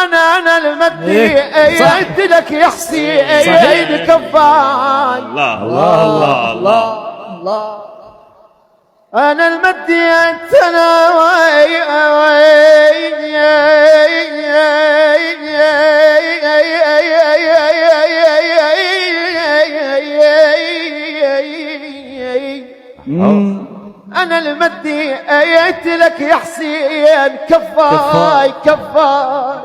انا المدي قلت لك يا حسين كفاي. الله الله الله الله الله انا المدي انت انا انا المدي ايت لك يا حسين كفاي كفاي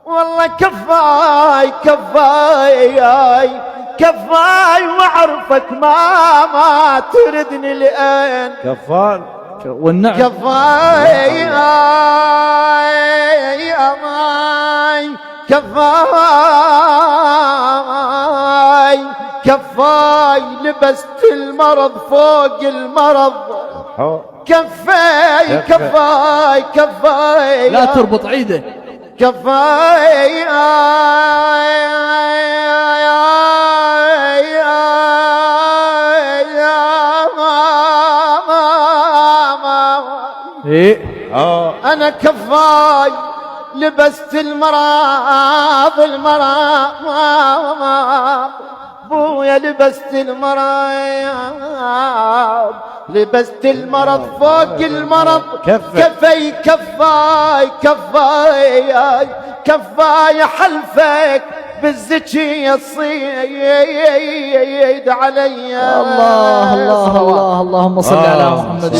والله كفاي كفاي كفاي واعرفك ما تردني لأين كفار والنعم كفاي يا ماي كفاي كفاي لبست المرض فوق المرض كفاي كفاي كفاي لا تربط عيده كفاي أنا كفاي لبست المرض بويا لبست المرض لبست المرض فوق المرض كفاي كفاي كفاي كفاي حلفك بالزكي الصيد علي. الله الله الله اللهم صل على محمد.